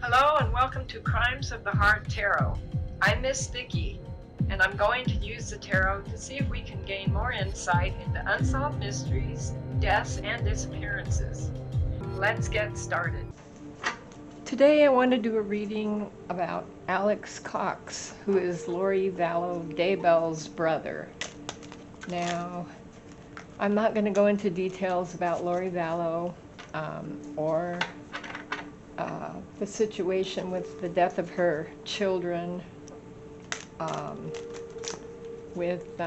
Hello and welcome to Crimes of the Heart Tarot. I'm Miss Vicki, and I'm going to use the tarot to see if we can gain more insight into unsolved mysteries, deaths, and disappearances. Let's get started. Today I want to do a reading about Alex Cox, who is Lori Vallow Daybell's brother. Now, I'm not going to go into details about Lori Vallow or the situation with the death of her children, with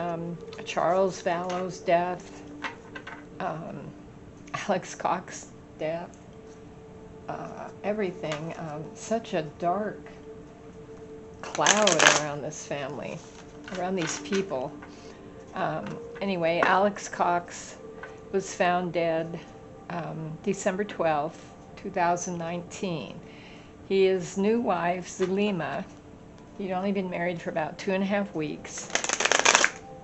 Charles Vallow's death, Alex Cox's death, everything. Such a dark cloud around this family, around these people. Anyway, Alex Cox was found dead December 12th, 2019. His new wife, Zulema, he'd only been married for about 2.5 weeks,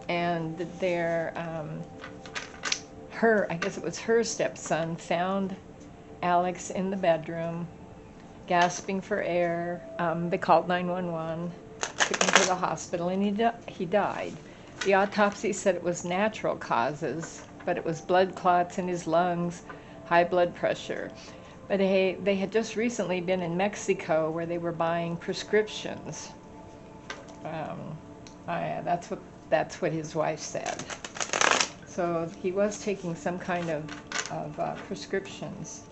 and I guess it was her stepson, found Alex in the bedroom, gasping for air. They called 911, took him to the hospital, and he died. The autopsy said it was natural causes, but it was blood clots in his lungs, high blood pressure. But they had just recently been in Mexico where they were buying prescriptions. That's what his wife said. So he was taking some kind of prescriptions.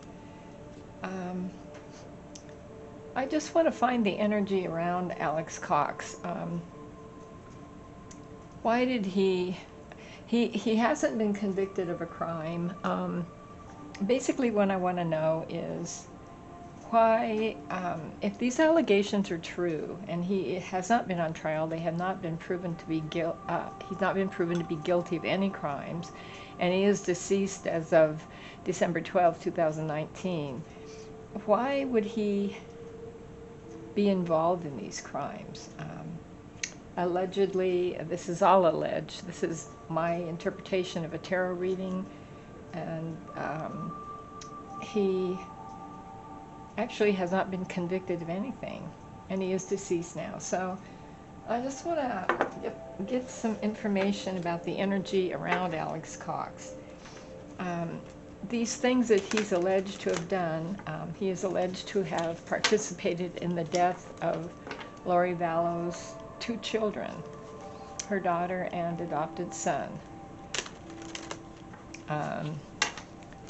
I just want to find the energy around Alex Cox. Why did he hasn't been convicted of a crime. Basically what I want to know is why, if these allegations are true, and he has not been on trial, they have not been proven to be he's not been proven to be guilty of any crimes, and he is deceased as of December 12, 2019. Why would he be involved in these crimes? Allegedly, this is all alleged. This is my interpretation of a tarot reading, and he actually has not been convicted of anything, and he is deceased now. So I just want to get some information about the energy around Alex Cox. These things that he's alleged to have done, he is alleged to have participated in the death of Lori Vallow's 2 children, her daughter and adopted son.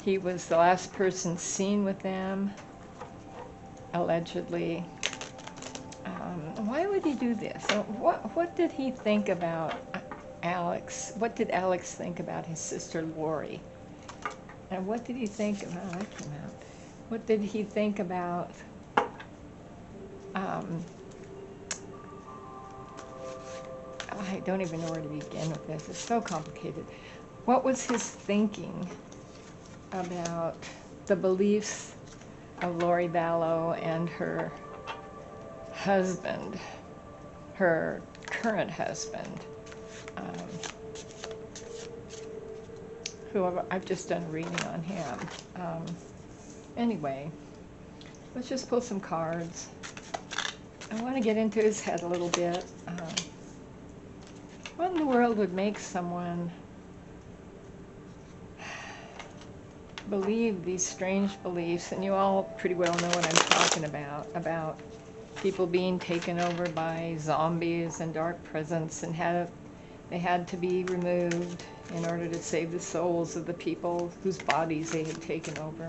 He was the last person seen with them, allegedly. Why would he do this? What did he think about Alex? What did Alex think about his sister Lori? And what did he think about, that came out. What did he think about I don't even know where to begin with this. It's so complicated. What was his thinking about the beliefs of Lori Vallow and her husband, her current husband, who I've just done a reading on him. Anyway, let's just pull some cards. I want to get into his head a little bit. What in the world would make someone believe these strange beliefs? And you all pretty well know what I'm talking about people being taken over by zombies and dark presence, and they had to be removed in order to save the souls of the people whose bodies they had taken over.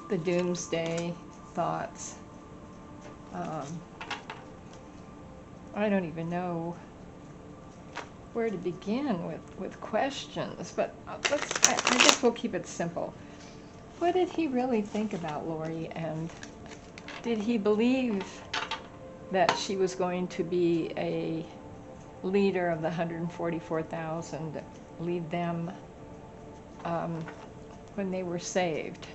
The doomsday thoughts. I don't even know where to begin with questions, but I guess we'll keep it simple. What did he really think about Lori, and did he believe that she was going to be a leader of the 144,000, lead them when they were saved?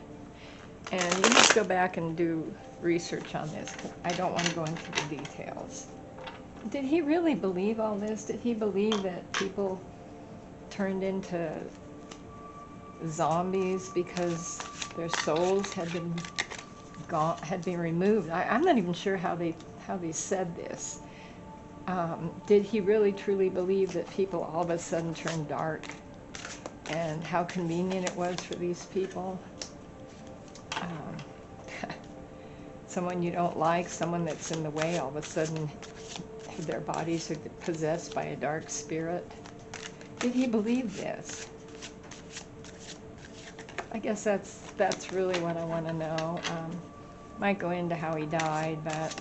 And you must go back and do research on this. I don't want to go into the details. Did he really believe all this? Did he believe that people turned into zombies because their souls had been had been removed. I'm not even sure how they said this. Did he really truly believe that people all of a sudden turned dark, and how convenient it was for these people? Someone you don't like, someone that's in the way, all of a sudden their bodies are possessed by a dark spirit. Did he believe this? I guess that's really what I want to know. Might go into how he died, but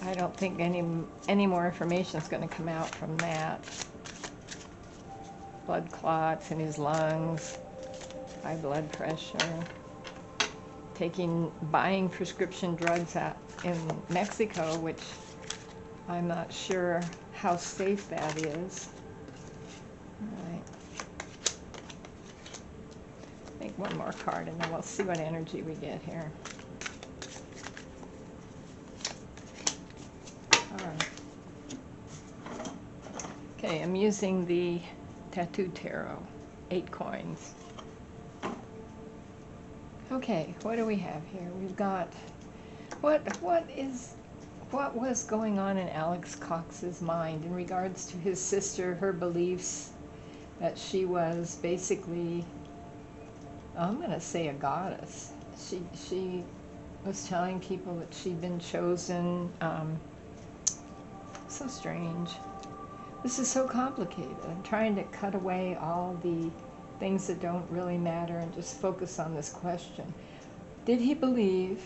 I don't think any more information is going to come out from that. Blood clots in his lungs, high blood pressure, buying prescription drugs out in Mexico, which I'm not sure how safe that is. All right. Make one more card and then we'll see what energy we get here. All right. Okay, I'm using the Tattoo Tarot, 8 coins. Okay, what do we have here? We've got what was going on in Alex Cox's mind in regards to his sister, her beliefs that she was basically, I'm going to say, a goddess. She was telling people that she'd been chosen. So strange. This is so complicated. I'm trying to cut away all the things that don't really matter and just focus on this question. Did he believe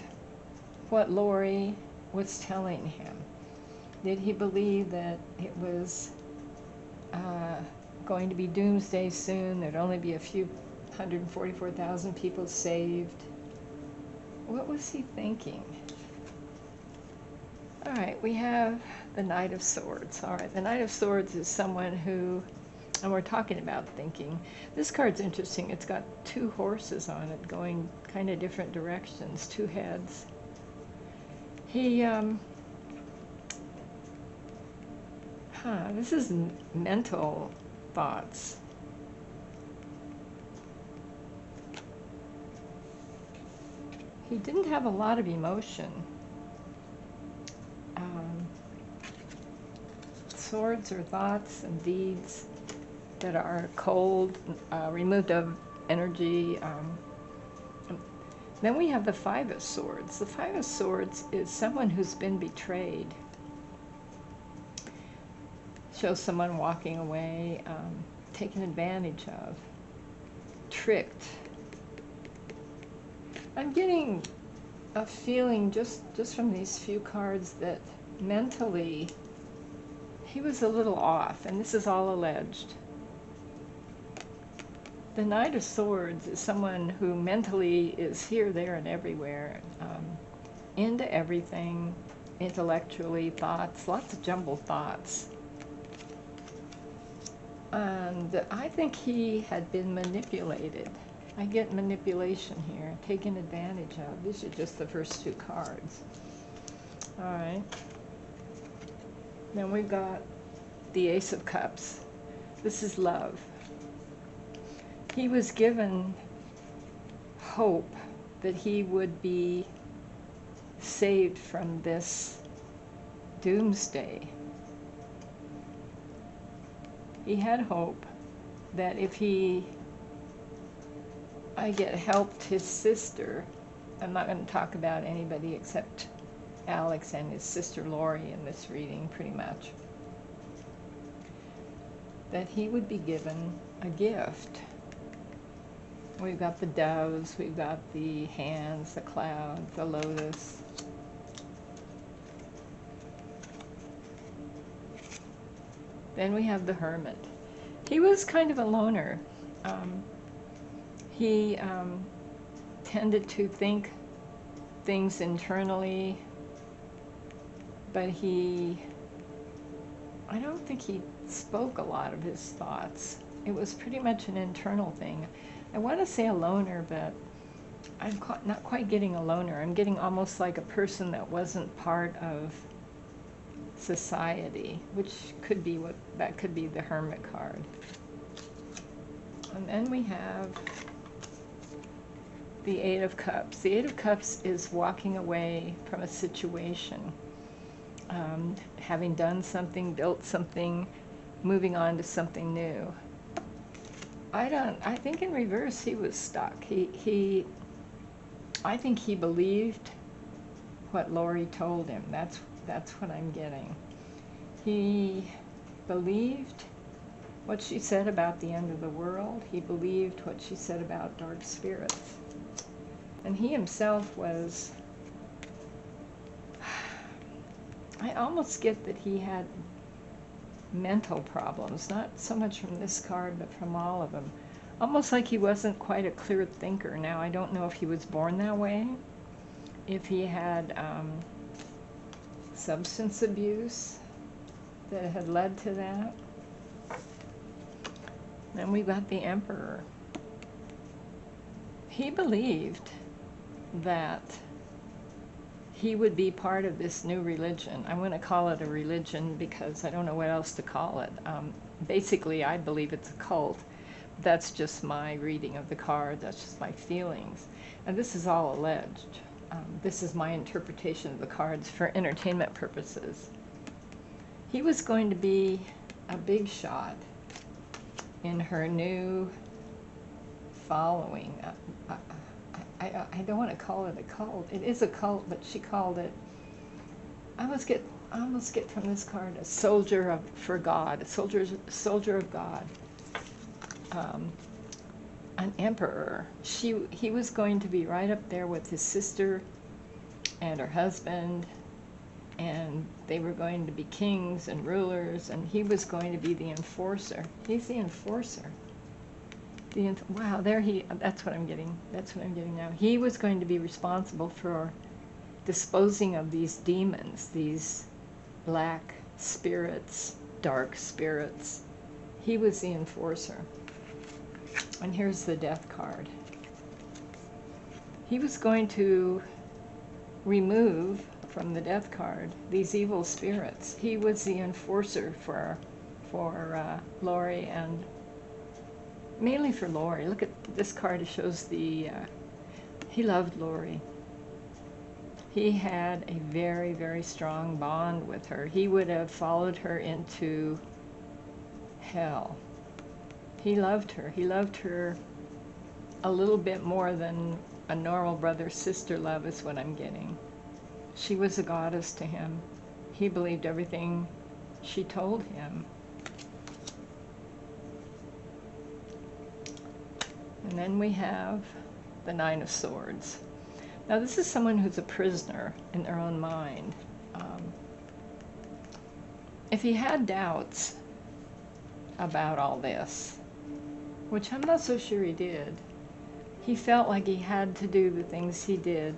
what Lori was telling him? Did he believe that it was going to be doomsday soon? There'd only be a few 144,000 people saved. What was he thinking? All right, we have the Knight of Swords. All right, the Knight of Swords is someone who, and we're talking about thinking. This card's interesting. It's got 2 horses on it going kind of different directions, 2 heads. He, this is mental thoughts. He didn't have a lot of emotion. Swords are thoughts and deeds that are cold, removed of energy. Then we have the 5 of Swords. The 5 of Swords is someone who's been betrayed. Shows someone walking away, taken advantage of, tricked. I'm getting a feeling just from these few cards that mentally he was a little off, and this is all alleged. The Knight of Swords is someone who mentally is here, there, and everywhere, into everything, intellectually, thoughts, lots of jumbled thoughts. And I think he had been manipulated. I get manipulation here, taken advantage of. These are just the first 2 cards. All right. Then we've got the Ace of Cups. This is love. He was given hope that he would be saved from this doomsday. He had hope that if helped his sister, I'm not going to talk about anybody except Alex and his sister Lori in this reading, pretty much, that he would be given a gift. We've got the doves, we've got the hands, the cloud, the lotus. Then we have the Hermit. He was kind of a loner. He tended to think things internally, but I don't think he spoke a lot of his thoughts. It was pretty much an internal thing. I want to say a loner, but I'm not quite getting a loner. I'm getting almost like a person that wasn't part of society, which could be that could be the Hermit card. And then we have The Eight of Cups. The Eight of Cups is walking away from a situation, having done something, built something, moving on to something new. I think in reverse he was stuck. I think he believed what Lori told him. That's what I'm getting. He believed what she said about the end of the world. He believed what she said about dark spirits. And he himself was, I almost get that he had mental problems, not so much from this card, but from all of them. Almost like he wasn't quite a clear thinker. Now, I don't know if he was born that way, if he had substance abuse that had led to that. Then we got the Emperor. He believed that he would be part of this new religion. I'm going to call it a religion because I don't know what else to call it. Basically, I believe it's a cult. That's just my reading of the card. That's just my feelings. And this is all alleged. This is my interpretation of the cards for entertainment purposes. He was going to be a big shot in her new following. I don't want to call it a cult. It is a cult, but she called it, I almost get from this card, a soldier for God, a soldier of God, an emperor. He was going to be right up there with his sister and her husband, and they were going to be kings and rulers, and he was going to be the enforcer. He's the enforcer. Wow, that's what I'm getting. That's what I'm getting now. He was going to be responsible for disposing of these demons, these black spirits, dark spirits. He was the enforcer. And here's the Death card. He was going to remove from the Death card these evil spirits. He was the enforcer for Lori, and mainly for Lori. Look at this card. It shows he loved Lori. He had a very, very strong bond with her. He would have followed her into hell. He loved her. He loved her a little bit more than a normal brother-sister love is what I'm getting. She was a goddess to him. He believed everything she told him. And then we have the Nine of Swords. Now this is someone who's a prisoner in their own mind. If he had doubts about all this, which I'm not so sure he did, he felt like he had to do the things he did,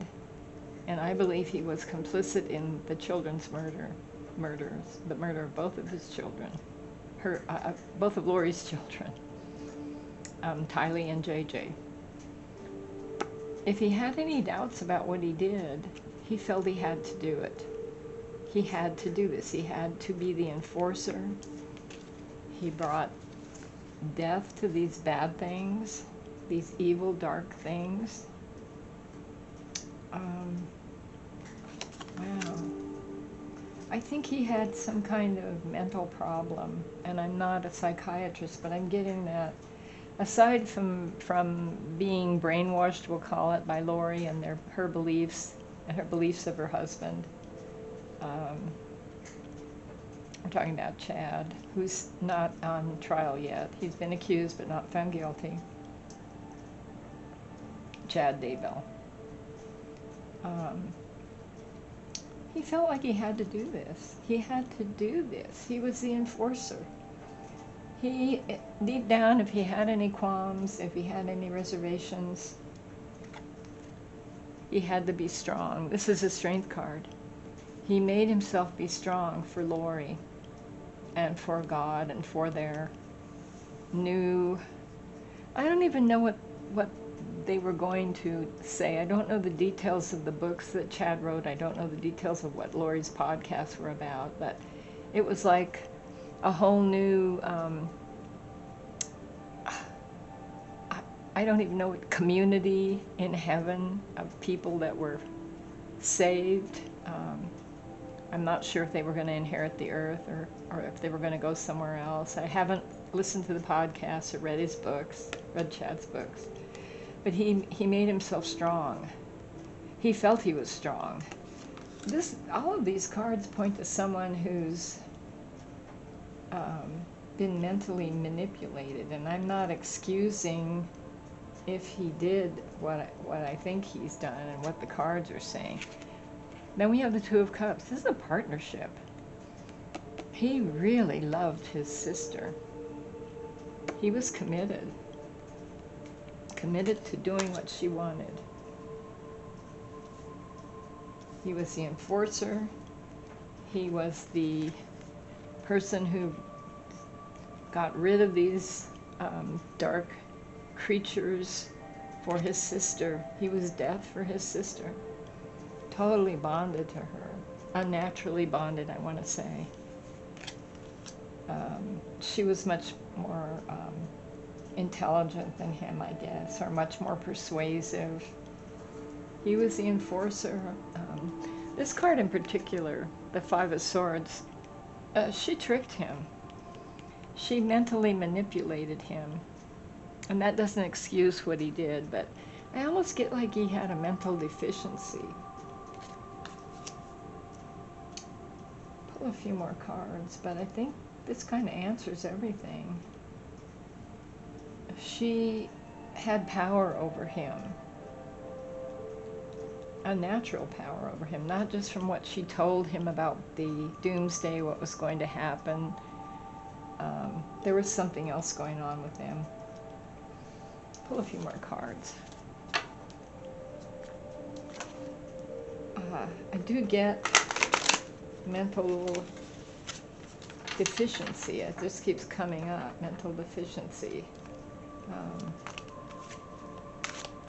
and I believe he was complicit in the children's murders, the murder of both of his children, both of Lori's children. Tylee and JJ. If he had any doubts about what he did, he felt he had to do it. He had to do this. He had to be the enforcer. He brought death to these bad things, these evil, dark things. Wow. I think he had some kind of mental problem, and I'm not a psychiatrist, but I'm getting that. Aside from being brainwashed, we'll call it, by Lori and her beliefs and her beliefs of her husband, we're talking about Chad, who's not on trial yet. He's been accused but not found guilty. Chad Daybell. He felt like he had to do this. He had to do this. He was the enforcer. He, deep down, if he had any qualms, if he had any reservations, he had to be strong. This is a strength card. He made himself be strong for Lori and for God and for their new... I don't even know what they were going to say. I don't know the details of the books that Chad wrote. I don't know the details of what Lori's podcasts were about, but it was like I don't even know what community in heaven of people that were saved. I'm not sure if they were going to inherit the earth or if they were going to go somewhere else. I haven't listened to the podcast or read his books, read Chad's books. But he made himself strong. He felt he was strong. All of these cards point to someone who's been mentally manipulated, and I'm not excusing if he did what I think he's done and what the cards are saying. Then we have the Two of Cups. This is a partnership. He really loved his sister. He was committed to doing what she wanted. He was the enforcer. He was the person who got rid of these dark creatures for his sister. He was death for his sister. Totally bonded to her. Unnaturally bonded, I want to say. She was much more intelligent than him, I guess, or much more persuasive. He was the enforcer. This card in particular, the Five of Swords, she tricked him. She mentally manipulated him. And that doesn't excuse what he did, but I almost get like he had a mental deficiency. Pull a few more cards, but I think this kind of answers everything. She had power over him. Unnatural power over him, not just from what she told him about the doomsday, what was going to happen. There was something else going on with him. Pull a few more cards. I do get mental deficiency. It just keeps coming up, mental deficiency.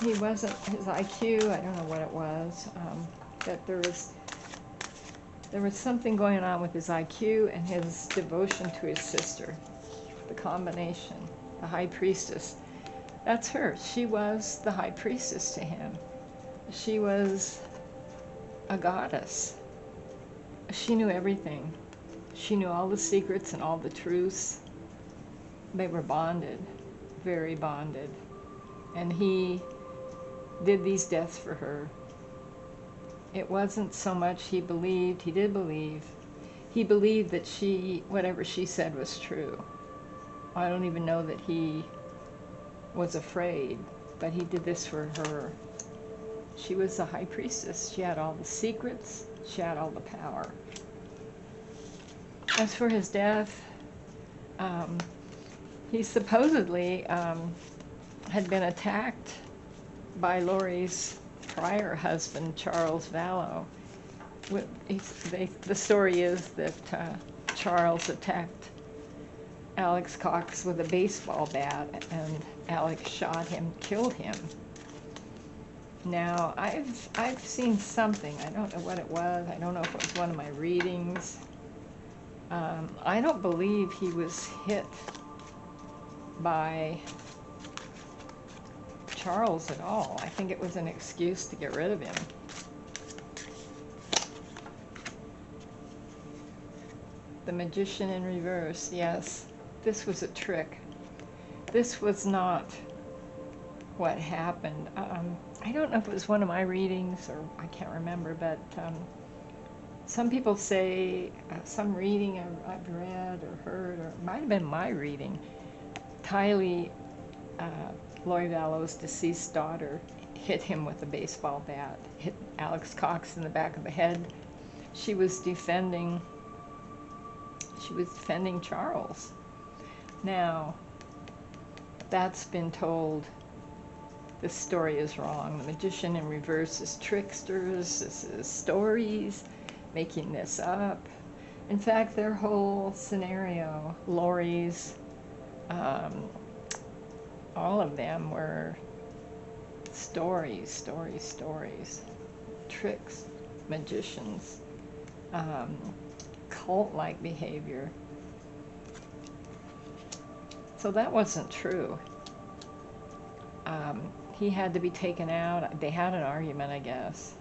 He wasn't, his IQ, I don't know what it was, that there was something going on with his IQ and his devotion to his sister. The combination, the high priestess. That's her. She was the high priestess to him. She was a goddess. She knew everything. She knew all the secrets and all the truths. They were bonded, very bonded. And he did these deaths for her. It wasn't so much he believed, he did believe. He believed that whatever she said was true. I don't even know that he was afraid, but he did this for her. She was the high priestess. She had all the secrets. She had all the power. As for his death, he supposedly had been attacked by Lori's prior husband, Charles Vallow. The story is that Charles attacked Alex Cox with a baseball bat, and Alex shot him, killed him. Now, I've seen something. I don't know what it was. I don't know if it was one of my readings. I don't believe he was hit by Charles at all. I think it was an excuse to get rid of him. The Magician in reverse, yes. This was a trick. This was not what happened. I don't know if it was one of my readings, or I can't remember, but some people say, some reading I've read or heard, or it might have been my reading, Lori Vallow's deceased daughter hit him with a baseball bat, hit Alex Cox in the back of the head. She was defending Charles. Now, that's been told. This story is wrong. The Magician in reverse is tricksters. This is stories, making this up. In fact, their whole scenario, Lori's, all of them were stories. Tricks, magicians, cult-like behavior. So that wasn't true. He had to be taken out. They had an argument, I guess.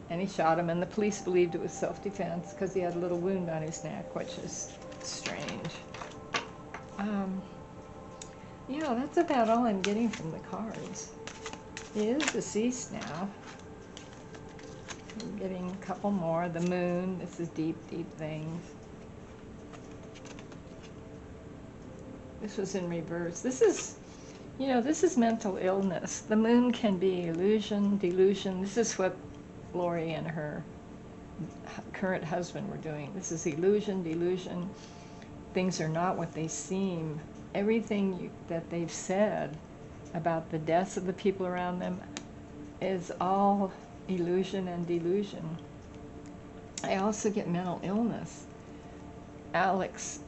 And he shot him, and the police believed it was self-defense because he had a little wound on his neck, which is strange. Yeah, that's about all I'm getting from the cards. He is deceased now. I'm getting a couple more. The moon. This is deep, deep things. This was in reverse. This is, you know, this is mental illness. The moon can be illusion, delusion. This is what Lori and her current husband were doing. This is illusion, delusion. Things are not what they seem. Everything that they've said about the deaths of the people around them is all illusion and delusion. I also get mental illness. Alex,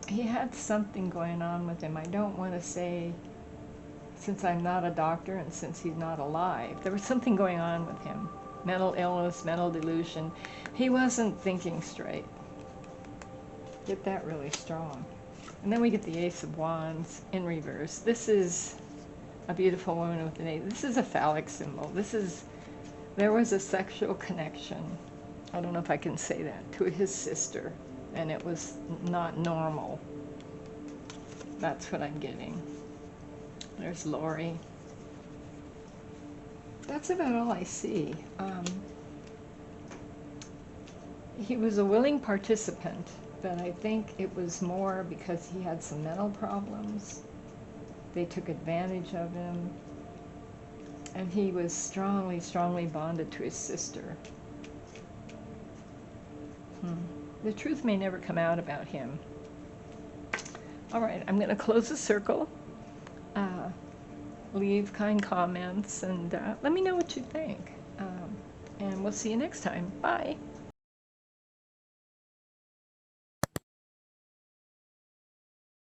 he had something going on with him. I don't want to say, since I'm not a doctor and since he's not alive, there was something going on with him. Mental illness, mental delusion. He wasn't thinking straight. Get that really strong. And then we get the Ace of Wands in reverse. This is a beautiful woman with an ace. This is a phallic symbol. There was a sexual connection, I don't know if I can say that, to his sister, and it was not normal. That's what I'm getting. There's Lori. That's about all I see. He was a willing participant, but I think it was more because he had some mental problems. They took advantage of him, and he was strongly, strongly bonded to his sister. The truth may never come out about him. All right, I'm going to close the circle. Leave kind comments, and let me know what you think. And we'll see you next time. Bye.